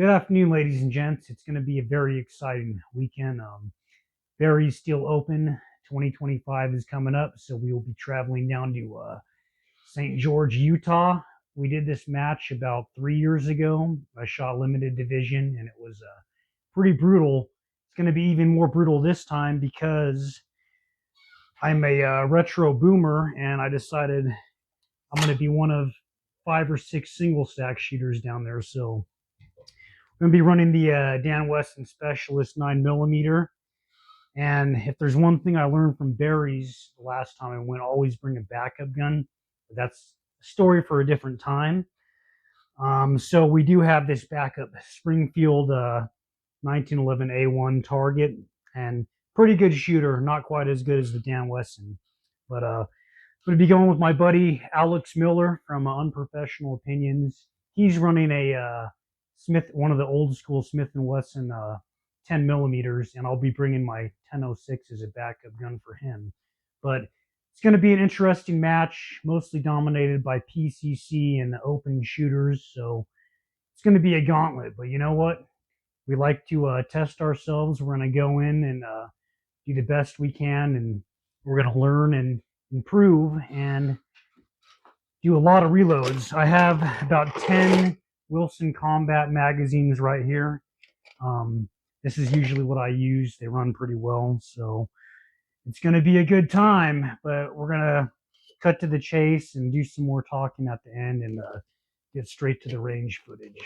Good afternoon, ladies and gents. It's going to be a very exciting weekend. Barry's Steel Open 2025 is coming up, so we will be traveling down to St. George, Utah. We did this match about 3 years ago. I shot limited division, and it was pretty brutal. It's going to be even more brutal this time because I'm a retro boomer, and I decided I'm going to be one of 5 or 6 single stack shooters down there. So I'm going to be running the Dan Wesson Specialist 9mm. And if there's one thing I learned from Barry's the last time I went, always bring a backup gun. That's a story for a different time. So we do have this backup Springfield 1911 A1 target, and pretty good shooter, not quite as good as the Dan Wesson. But I'm going to be going with my buddy Alex Miller from Unprofessional Opinions. He's running a one of the old school Smith & Wesson 10mm, and I'll be bringing my 10-06 as a backup gun for him. But it's going to be an interesting match, mostly dominated by PCC and the open shooters, so it's going to be a gauntlet. But you know what? We like to test ourselves. We're going to go in and do the best we can, and we're going to learn and improve and do a lot of reloads. I have about 10 Wilson Combat magazines right here. This is usually what I use. They run pretty well, so it's going to be a good time. But we're going to cut to the chase and do some more talking at the end and get straight to the range footage.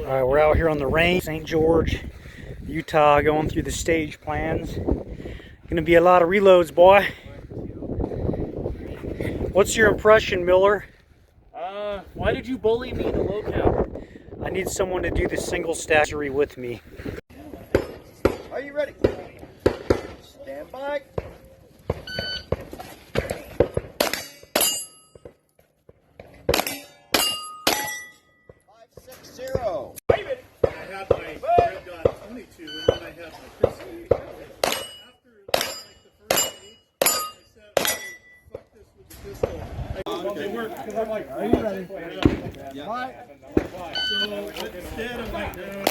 All right, we're out here on the range, St. George, Utah, going through the stage plans. Going to be a lot of reloads, boy. What's your impression, Miller? Why did you bully me to locale? I need someone to do the single stackery with me. Are you ready? Stand by. 560. I had my red dot 22, and then I had my pistol. After like the first stage, I said, "Oh, fuck this with the pistol." Well, they worked because I'm like, "Are you ready?" Yeah. Bye. So instead, I'm like, no.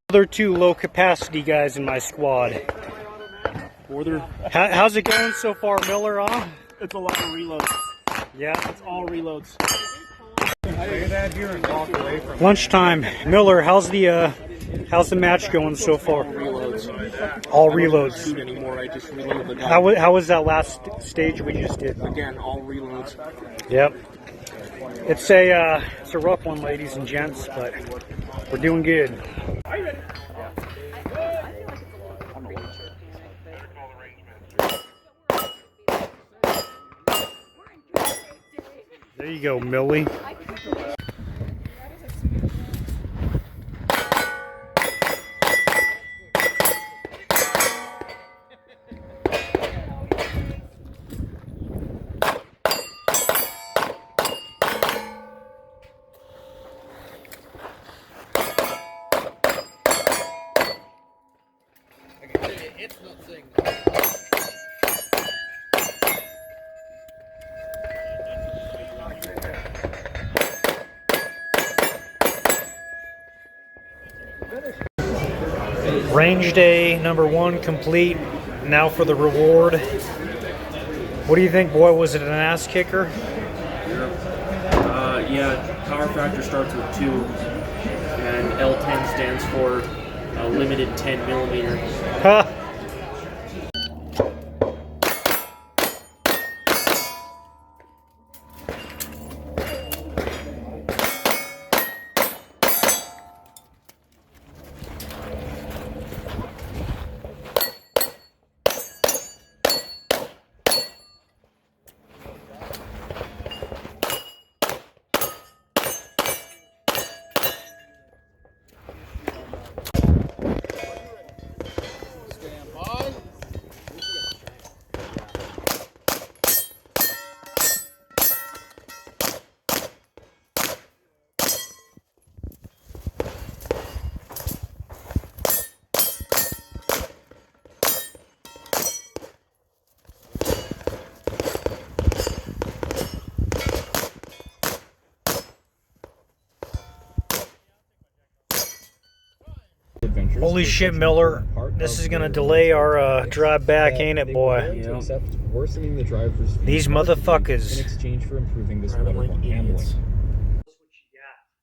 Other 2 low capacity guys in my squad. How's it going so far, Miller? It's a lot of reloads. Yeah, It's all reloads. lunchtime. Miller, how's the match going so far? Reloads. All I reloads. don't shoot anymore. I just reload the gun. How was that last stage we just did? Again, all reloads. Yep. It's a rough one, ladies and gents, but we're doing good. There you go, Millie. Range day number 1 complete. Now for the reward. What do you think, boy? Was it an ass kicker? Yeah, power factor starts with 2, and L10 stands for limited 10mm. Ha! Holy shit, Miller. This is gonna delay our drive back, ain't it, boy? Yep. Worsening the driver's These motherfuckers. in exchange for improving this Driving like waterborne handling. idiots.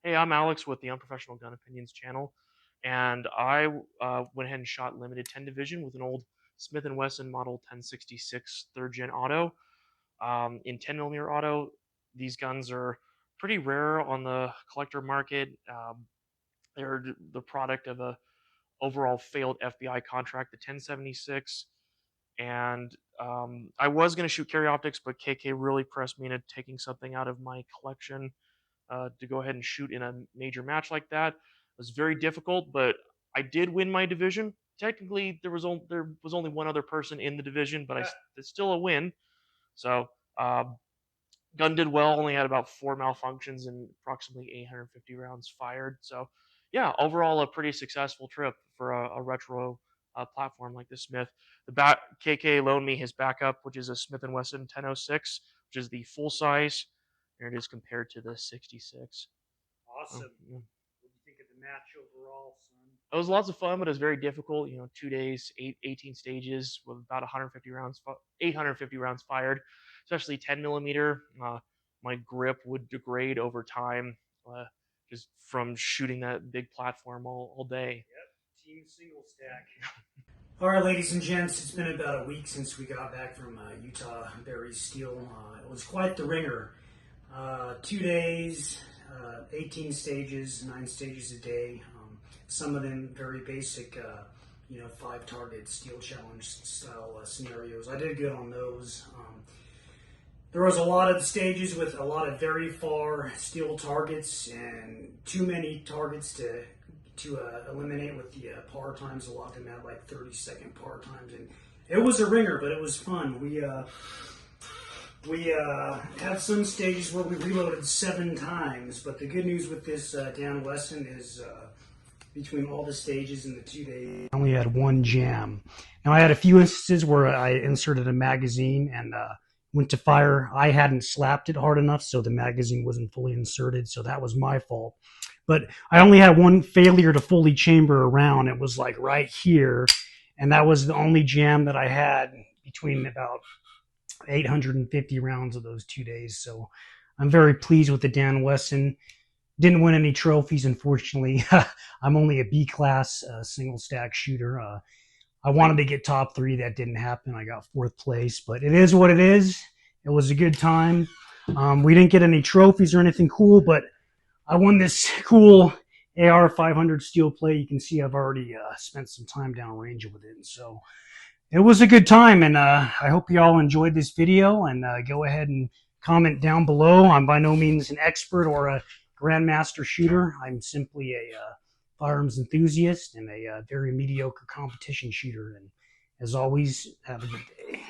Hey, I'm Alex with the Unprofessional Gun Opinions channel, and I went ahead and shot limited 10 division with an old Smith & Wesson model 1066 third gen auto. In 10mm auto, these guns are pretty rare on the collector market. They're the product of a overall failed FBI contract, the 1076. And I was going to shoot carry optics, but KK really pressed me into taking something out of my collection to go ahead and shoot in a major match like that. It was very difficult, but I did win my division. Technically, there was only one other person in the division, but it's still a win. So gun did well. Only had about 4 malfunctions and approximately 850 rounds fired. So yeah, overall a pretty successful trip for a retro platform like the Smith. The KK loaned me his backup, which is a Smith & Wesson 1006, which is the full size. Here it is compared to the 66. Awesome. Yeah. What do you think of the match overall, son? It was lots of fun, but it was very difficult. 2 days, 18 stages with about 850 rounds fired, especially 10mm. My grip would degrade over time, just from shooting that big platform all day. Yep, team single stack. All right, ladies and gents, it's been about a week since we got back from Utah Berry Steel. It was quite the ringer. 2 days, 18 stages, 9 stages a day. Some of them very basic, 5-target steel challenge style scenarios. I did good on those. There was a lot of stages with a lot of very far steel targets and too many targets to eliminate with the par times. A lot of them had like 30-second par times, and it was a ringer, but it was fun. We had some stages where we reloaded 7 times, but the good news with this Dan Wesson is between all the stages in the 2 days, I only had 1 jam. Now I had a few instances where I inserted a magazine and went to fire. I hadn't slapped it hard enough, so the magazine wasn't fully inserted, so that was my fault. But I only had 1 failure to fully chamber a round. It was like right here, and that was the only jam that I had between about 850 rounds of those 2 days. So I'm very pleased with the Dan Wesson. Didn't win any trophies, unfortunately. I'm only a B-class single stack shooter. I wanted to get top 3. That didn't happen. I got 4th place, but it is what it is. It was a good time. We didn't get any trophies or anything cool, but I won this cool AR500 Steel Plate. You can see I've already spent some time downrange with it. So it was a good time, and I hope you all enjoyed this video, and go ahead and comment down below. I'm by no means an expert or a grandmaster shooter. I'm simply a firearms enthusiast and a very mediocre competition shooter. And as always, have a good day.